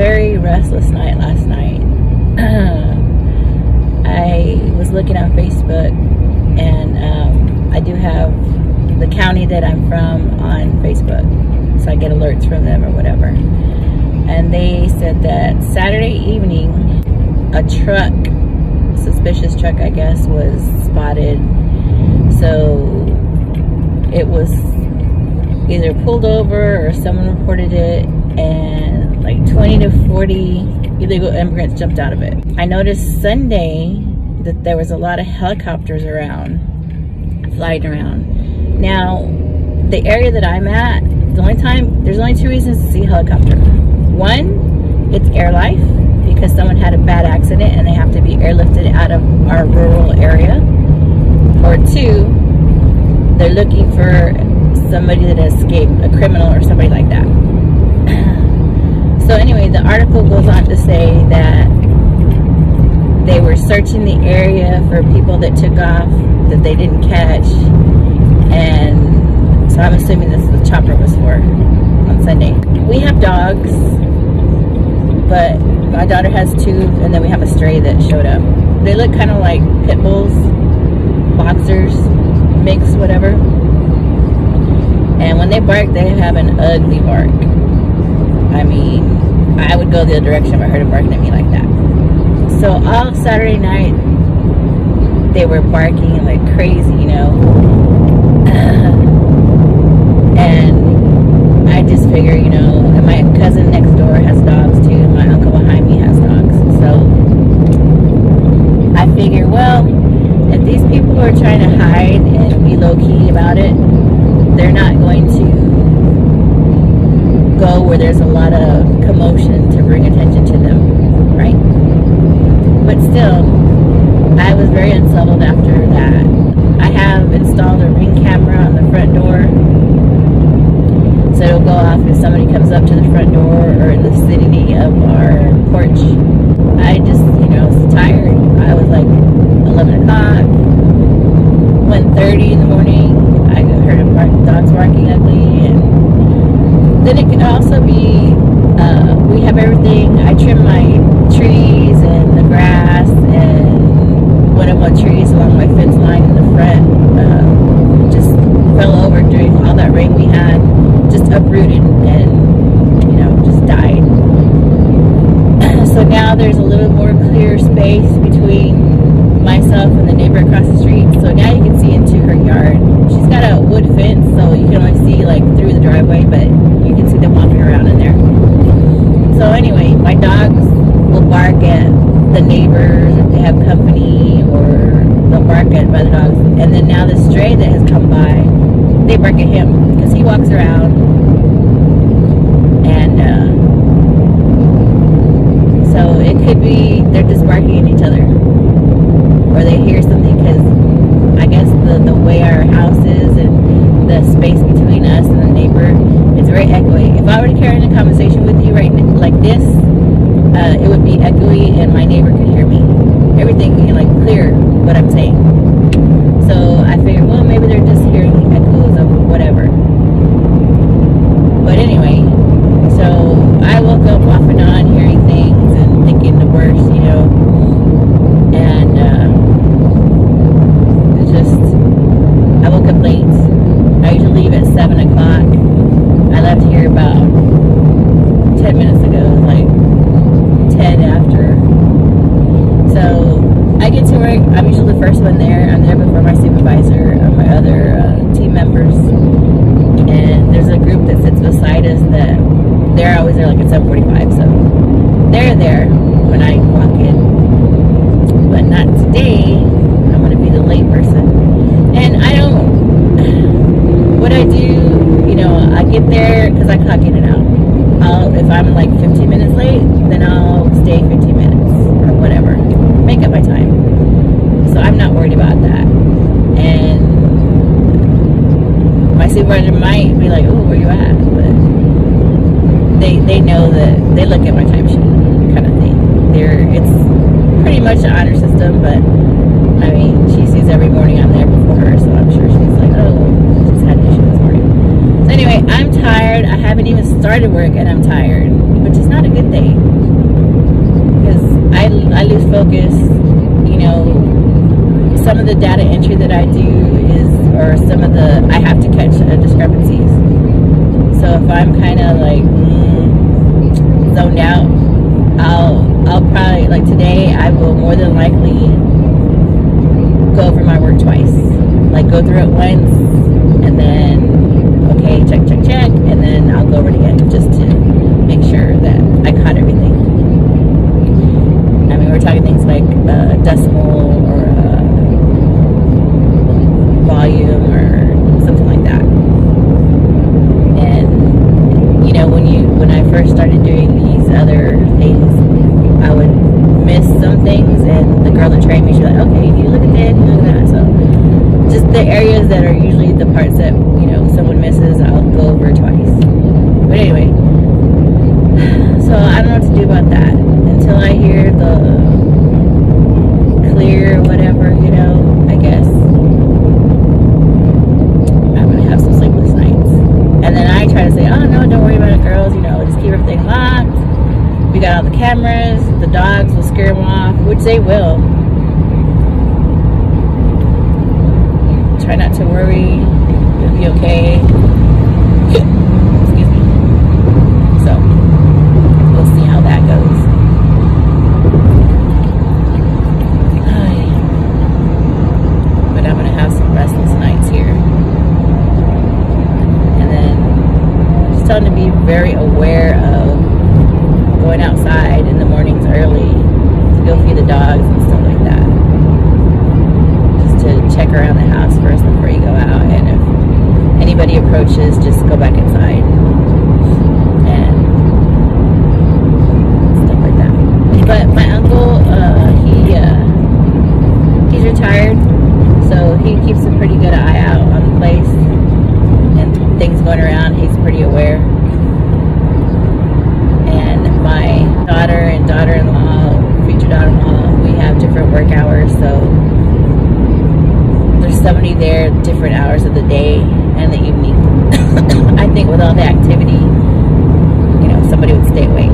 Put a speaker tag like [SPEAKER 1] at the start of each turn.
[SPEAKER 1] very restless night last night. I was looking on Facebook, and I do have the county that I'm from on Facebook, so I get alerts from them or whatever. And they said that Saturday evening, a truck, suspicious truck I guess, was spotted. So it was either pulled over or someone reported it, and like 20 to 40 illegal immigrants jumped out of it. I noticed Sunday that there was a lot of helicopters around, flying around. Now, the area that I'm at, there's only two reasons to see a helicopter. One, it's air life, because someone had a bad accident and they have to be airlifted out of our rural area. Or two, they're looking for somebody that escaped, a criminal or somebody like that. So anyway, the article goes on to say that they were searching the area for people that took off that they didn't catch, and so I'm assuming this is what the chopper was for on Sunday. We have dogs, but my daughter has two, and then we have a stray that showed up. They look kind of like pit bulls, boxers, mix, whatever. And when they bark, they have an ugly bark. I mean, I would go the other direction if I heard them barking at me like that. So all Saturday night, they were barking like crazy, you know. And I just figure, you know, and my cousin next door has dogs too, and my uncle behind me has dogs. So I figure, well, if these people are trying to hide and be low-key about it, they're not going to go where there's a lot of commotion to bring attention to them, right? But still, I was very unsettled after that. I have installed a Ring camera on the front door, so it'll go off if somebody comes up to the front door or in the vicinity of our porch. I just, you know, was tired. I was like 11 o'clock, 1:30 in the morning. I heard dogs barking ugly, and then it could also be, we have everything. I trim my trees and the grass, and one of my trees along my fence line in the front just fell over during all that rain we had, just uprooted and, you know, just died. So now there's a little more clear space between myself and the neighbor across the street. So now you can see into her yard. She's got a wood fence, so you can only see like through the driveway, but you can see them walking around in there. So anyway, my dogs will bark at the neighbors if they have company, or they'll bark at other dogs. And then now the stray that has come by, they bark at him because he walks around, and so it could be they're just barking at each other, or they hear something, because I guess the way our house is and the space between us and the neighbor, it's very echoey. If I were to carry on a conversation with you right like this, it would be echoey and my neighbor could hear me. Everything, like, clear what I'm saying. So I figured, well, maybe they're just hearing echoes of whatever. But anyway, so I woke up off and on hearing things and thinking the worst, you know. And it's just, I woke up late. I usually leave at 7 o'clock. I left here about 10 minutes ago, like 10 after. So I get to work, I'm usually the first one there. I'm there before my supervisor or my other team members. And there's a group that sits beside us that they're always there like at 7:45. So they're there when I walk in. But not today. I'm going to be the late person. And I don't, what I do, you know, I get there because I clock in and out. If I'm like 15 minutes late, then I'll stay 15 minutes or whatever. Make up my time. So I'm not worried about that. And my supervisor might be like, oh, where you at? But they know that they look at my timesheet kind of thing. It's pretty much an honor system, but I mean, she sees every morning I'm there before her, so I'm sure she's like, oh, she's had an issue this morning. So anyway, I'm tired. tired. I haven't even started work and I'm tired, which is not a good thing. Because I lose focus. You know, some of the data entry that I do or some of the, I have to catch discrepancies. So if I'm kind of like zoned out, I'll probably, like today, I will more than likely go over my work twice. Like go through it once and then, okay, check, and then I'll go over it again just to make sure that I caught everything. I mean, we're talking things like decimal or volume or something like that. And you know, when I first started doing these other things, I would miss some things, and the girl that trained me, she's like, okay, you look at that, you look at that. So just the areas that are usually the parts that, you know, someone misses, I'll go over twice. But anyway, so I don't know what to do about that until I hear the clear whatever, you know, I guess. I'm going to have some sleepless nights. And then I try to say, oh no, don't worry about it, girls, you know, just keep everything locked. We got all the cameras, the dogs will scare them off, which they will. Try not to worry, it'll be okay. Excuse me. So, we'll see how that goes. But I'm gonna have some restless nights here. And then, just trying to be very aware of going outside in the mornings early to go feed the dogs and stuff like that. Just to check around the house first before you go out, and if anybody approaches, just go back inside and stuff like that. But my uncle, he's retired, so he keeps a pretty good eye out on the place and things going around. He's pretty aware. And my daughter and daughter-in-law, future daughter-in-law, we have different work hours, so there's somebody there different hours of the day and the evening. I think with all the activity, you know, somebody would stay away.